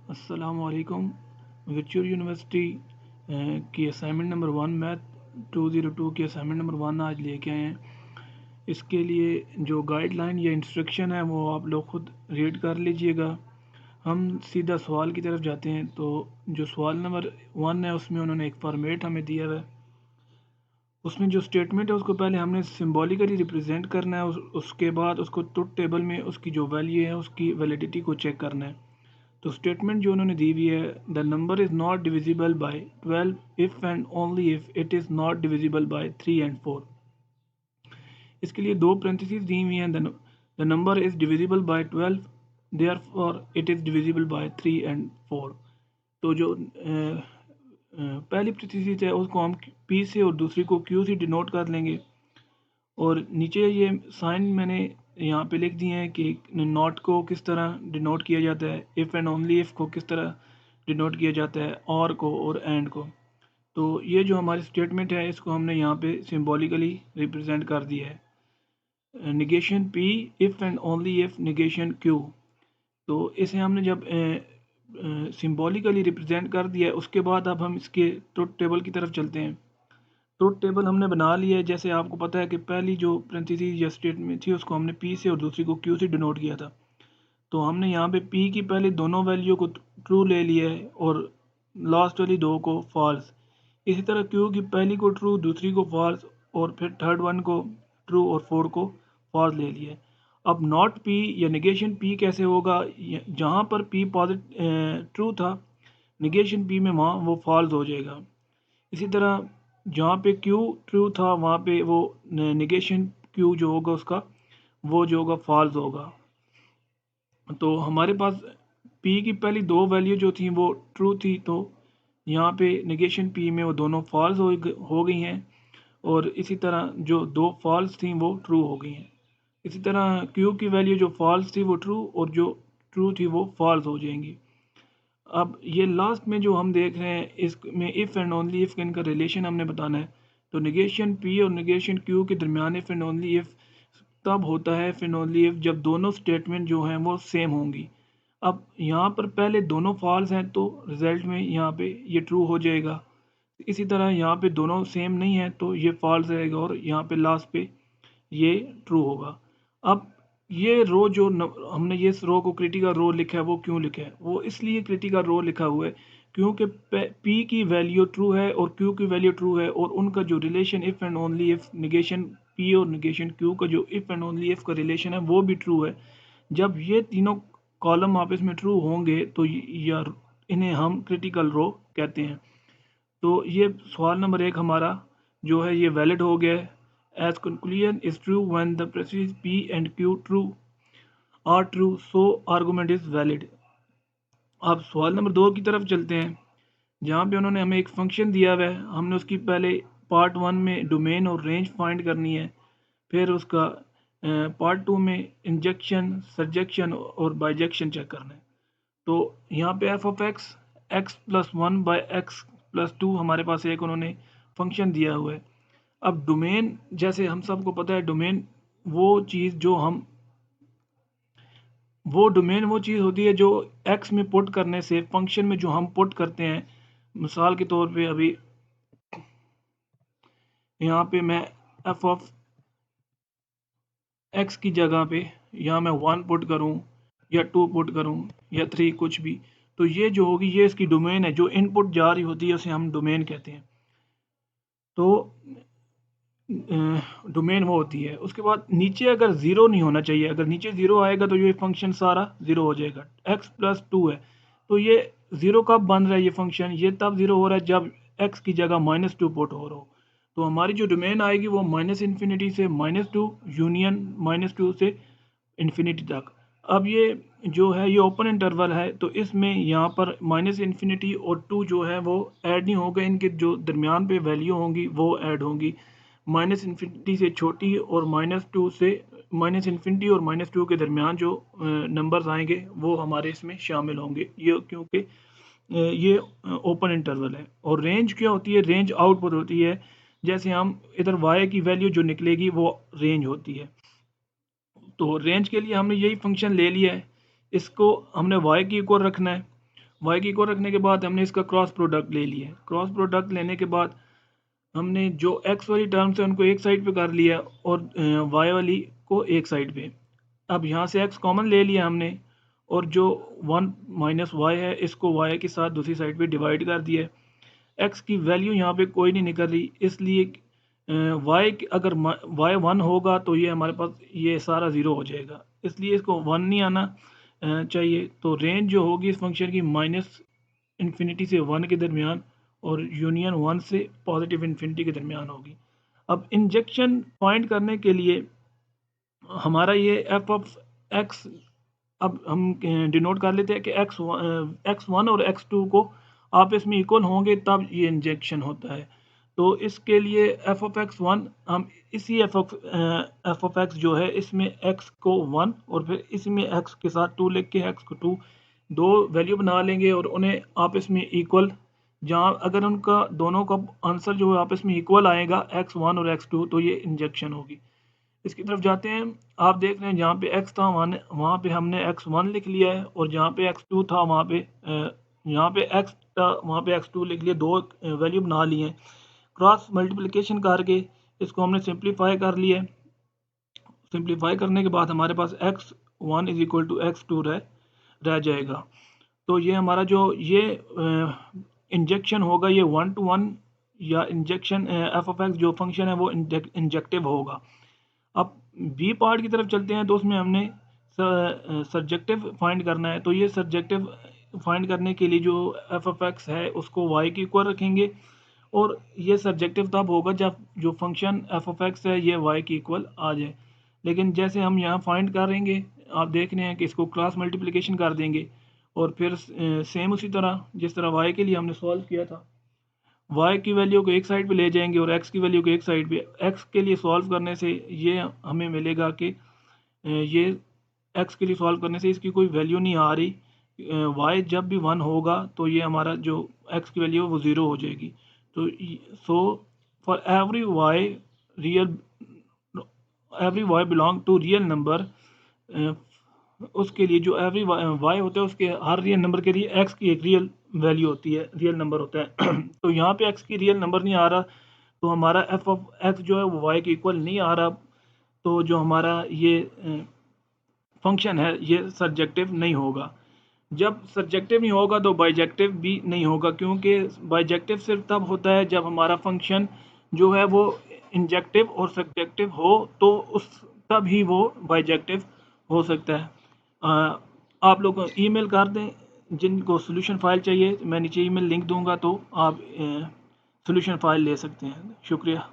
अस्सलामुअलैकुम। Virtual university की assignment number 1 math 202 की असाइनमेंट नंबर 1 आज लेके आए हैं। इसके लिए जो गाइडलाइन या इंस्ट्रक्शन है वो आप लोग खुद रीड कर लीजिएगा। हम सीधा सवाल की तरफ जाते हैं। तो जो सवाल नंबर 1 है उसमें उन्होंने एक फॉर्मेट हमें दिया हुआ है। उसमें जो स्टेटमेंट है उसको पहले हमने सिंबॉलिकली रिप्रेजेंट करना है, उसके बाद उसको ट्रुथ टेबल में उसकी जो वैल्यू है उसकी वैलिडिटी को चेक करना है। तो स्टेटमेंट जो उन्होंने दी हुई है, the number is not divisible by 12 if and only if it is not divisible by 3 and 4। इसके लिए दो पैरेंथेसिस दी हुई हैं। The number is divisible by 12, therefore it is divisible by 3 and 4। तो जो पहली पैरेंथेसिस है उसको हम पी से और दूसरी को क्यू से डिनोट कर लेंगे। और नीचे ये साइन मैंने यहाँ पे लिख दिए हैं कि नॉट को किस तरह डिनोट किया जाता है, इफ़ एंड ओनली इफ़ को किस तरह डिनोट किया जाता है, और को और एंड को। तो ये जो हमारी स्टेटमेंट है इसको हमने यहाँ पे सिंबॉलिकली रिप्रेजेंट कर दिया है। Negation P if and only if negation Q. तो इसे हमने जब सिंबॉलिकली रिप्रेजेंट कर दिया है उसके बाद अब हम इसके ट्रुथ टेबल की तरफ चलते हैं। ट्रुथ टेबल हमने बना लिया है। जैसे आपको पता है कि पहली जो पैरेंथेसिस या स्टेटमेंट थी उसको हमने पी से और दूसरी को क्यू से डिनोट किया था। तो हमने यहाँ पे पी की पहले दोनों वैल्यू को ट्रू ले लिया है और लास्ट वाली दो को फॉल्स। इसी तरह क्यू की पहली को ट्रू, दूसरी को फॉल्स और फिर थर्ड वन को ट्रू और फोर को फॉल्स ले लिया है। अब नॉट पी या निगेशन पी कैसे होगा? जहाँ पर पी पॉजिटिव ट्रू था, निगेशन पी में वहाँ वो फॉल्स हो जाएगा। इसी तरह जहाँ पे क्यू ट्रू था वहाँ पे वो निगेशन क्यू जो होगा उसका वो जो होगा फॉल्स होगा। तो हमारे पास पी की पहली दो वैल्यू जो थी वो ट्रू थी, तो यहाँ पे निगेशन पी में वो दोनों फॉल्स हो गई हैं। और इसी तरह जो दो फॉल्स थी वो ट्रू हो गई हैं। इसी तरह क्यू की वैल्यू जो फॉल्स थी वो ट्रू और जो ट्रू थी वो फॉल्स हो जाएंगी। अब ये लास्ट में जो हम देख रहे हैं इसमें इफ़ एंड ओनली इफ़ इनका रिलेशन हमने बताना है। तो निगेशन पी और निगेशन क्यू के दरमियान इफ़ एंड ओनली इफ़ तब होता है इफ़ एंड ओनली इफ़ जब दोनों स्टेटमेंट जो हैं वो सेम होंगी। अब यहाँ पर पहले दोनों फॉल्स हैं तो रिज़ल्ट में यहाँ पे ये ट्रू हो जाएगा। इसी तरह यहाँ पे दोनों सेम नहीं है तो ये फॉल्स रहेगा और यहाँ पे लास्ट पे ये ट्रू होगा। अब ये रो जो हमने ये रो को क्रिटिकल रो लिखा है वो क्यों लिखा है? वो इसलिए क्रिटिकल रो लिखा हुआ है क्योंकि पी की वैल्यू ट्रू है और क्यू की वैल्यू ट्रू है और उनका जो relation if and only if negation P और निगेशन क्यू का जो इफ़ एंड ओनली इफ़ का रिलेशन है वो भी ट्रू है। जब ये तीनों कॉलम आपस में ट्रू होंगे तो यार इन्हें हम क्रिटिकल रो कहते हैं। तो ये सवाल नंबर 1 हमारा जो है ये वैलिड हो गया है। As conclusion is true when the prefix P and Q true are true so argument is valid. अब सवाल नंबर 2 की तरफ चलते हैं, जहाँ पे उन्होंने हमें एक फंक्शन दिया हुआ है। हमने उसकी पहले पार्ट 1 में डोमेन और रेंज फाइंड करनी है, फिर उसका पार्ट 2 में इंजेक्शन, सरजेक्शन और बाइजेक्शन चेक करना है। तो यहाँ पे F of x x plus 1 by x plus 2 हमारे पास एक उन्होंने फंक्शन दिया हुआ है। अब डोमेन, जैसे हम सबको पता है, डोमेन वो चीज़ होती है जो एक्स में पुट करने से फंक्शन में जो हम पुट करते हैं। मिसाल के तौर पे अभी यहाँ पे मैं एफ ऑफ एक्स की जगह पे यहाँ मैं 1 पुट करूँ या 2 पुट करूँ या 3, कुछ भी, तो ये जो होगी ये इसकी डोमेन है। जो इनपुट जा रही होती है उसे हम डोमेन कहते हैं। तो डोमेन वो होती है। उसके बाद नीचे अगर ज़ीरो नहीं होना चाहिए, अगर नीचे ज़ीरो आएगा तो ये फंक्शन सारा ज़ीरो हो जाएगा। एक्स प्लस 2 है तो ये ज़ीरो कब बन रहा है? ये फंक्शन ये तब ज़ीरो हो रहा है जब एक्स की जगह -2 पुट हो रहा हो। तो हमारी जो डोमेन आएगी वो -∞ से -2 यूनियन -2 से इन्फिनिटी तक। अब ये जो है ये ओपन इंटरवल है तो इसमें यहाँ पर -∞ और 2 जो है वो ऐड नहीं होगा, इनके जो दरमियान पे वैल्यू होंगी वो ऐड होंगी। -∞ से छोटी और -2 से -∞ और -2 के दरमियान जो नंबर्स आएंगे वो हमारे इसमें शामिल होंगे, ये क्योंकि ये ओपन इंटरवल है। और रेंज क्या होती है? रेंज आउटपुट होती है। जैसे हम इधर y की वैल्यू जो निकलेगी वो रेंज होती है। तो रेंज के लिए हमने यही फंक्शन ले लिया है, इसको हमने y की इक्वल रखना है वाई की इक्वल रखने के बाद हमने इसका क्रॉस प्रोडक्ट ले लिया। क्रॉस प्रोडक्ट लेने के बाद हमने जो एक्स वाली टर्म्स है उनको एक साइड पे कर लिया और वाई वाली को एक साइड पे। अब यहाँ से एक्स कॉमन ले लिया हमने और जो 1 माइनस वाई है इसको वाई के साथ दूसरी साइड पे डिवाइड कर दिया। एक्स की वैल्यू यहाँ पे कोई नहीं निकल रही, इसलिए वाई अगर वाई 1 होगा तो ये हमारे पास ये सारा ज़ीरो हो जाएगा, इसलिए इसको 1 नहीं आना चाहिए। तो रेंज जो होगी इस फंक्शन की माइनस इन्फिनिटी से 1 के दरमियान और यूनियन 1 से पॉजिटिव इन्फिनिटी के दरमियान होगी। अब इंजेक्शन फाइंड करने के लिए हमारा ये एफ ऑफ एक्स अब हम डिनोट कर लेते हैं कि x1 और x2 को आपस में इक्वल होंगे तब ये इंजेक्शन होता है। तो इसके लिए एफ ऑफ एक्स 1 हम इसी एफ ऑफ एक्स जो है इसमें x को 1 और फिर इसमें x के साथ 2 लिख के x को 2 दो वैल्यू बना लेंगे और उन्हें आपस में इक्वल, जहाँ अगर उनका दोनों का आंसर जो है आपस में इक्वल आएगा x1 और x2 तो ये इंजेक्शन होगी। इसकी तरफ जाते हैं। आप देख रहे हैं जहाँ पे x था वहाँ पे हमने x1 लिख लिया है और जहाँ पे x2 था वहाँ पे यहाँ पे x था वहाँ पे x2 लिख लिया, दो वैल्यू बना लिए हैं। क्रॉस मल्टीप्लिकेशन करके इसको हमने सिंप्लीफाई कर लिया। सिंप्लीफाई करने के बाद हमारे पास x1 is equal to x2 रह जाएगा। तो ये हमारा जो ये इंजेक्शन होगा ये 1 to 1 या इंजेक्शन एफ ऑफ एक्स जो फंक्शन है वो इंजेक्टिव होगा। अब बी पार्ट की तरफ चलते हैं तो उसमें हमने सब्जेक्टिव फाइंड करना है। तो ये सब्जेक्टिव फाइंड करने के लिए जो एफ ऑफ एक्स है उसको वाई की इक्वल रखेंगे और ये सब्जेक्टिव तब होगा जब जो फंक्शन एफ ऑफ एक्स है ये वाई की इक्वल आ जाए। लेकिन जैसे हम यहाँ फाइंड करेंगे आप देख रहे हैं कि इसको क्रॉस मल्टीप्लिकेशन कर देंगे और फिर सेम उसी तरह जिस तरह वाई के लिए हमने सॉल्व किया था, y की वैल्यू को एक साइड पे ले जाएंगे और x की वैल्यू को एक साइड पे। x के लिए सॉल्व करने से ये हमें मिलेगा कि ये x के लिए सॉल्व करने से इसकी कोई वैल्यू नहीं आ रही। y जब भी 1 होगा तो ये हमारा जो x की वैल्यू है वो 0 हो जाएगी। तो so for every y belong to real number, उसके लिए जो एवरी y होता है उसके हर रियल नंबर के लिए x की एक रियल वैल्यू होती है, रियल नंबर होता है। तो यहाँ पे x की रियल नंबर नहीं आ रहा तो हमारा एफ ऑफ एक्स जो है वो y के इक्वल नहीं आ रहा। तो जो हमारा ये फंक्शन है ये सब्जेक्टिव नहीं होगा। जब सब्जेक्टिव नहीं होगा तो बाइजेक्टिव भी नहीं होगा, क्योंकि बाइजेक्टिव सिर्फ तब होता है जब हमारा फंक्शन जो है वो इंजेक्टिव और सब्जेक्टिव हो, तो उस तब ही वो बाइजेक्टिव हो सकता है। आप लोग ईमेल कर दें जिनको सोल्यूशन फ़ाइल चाहिए, मैं नीचे ईमेल लिंक दूंगा तो आप सोल्यूशन फ़ाइल ले सकते हैं। शुक्रिया।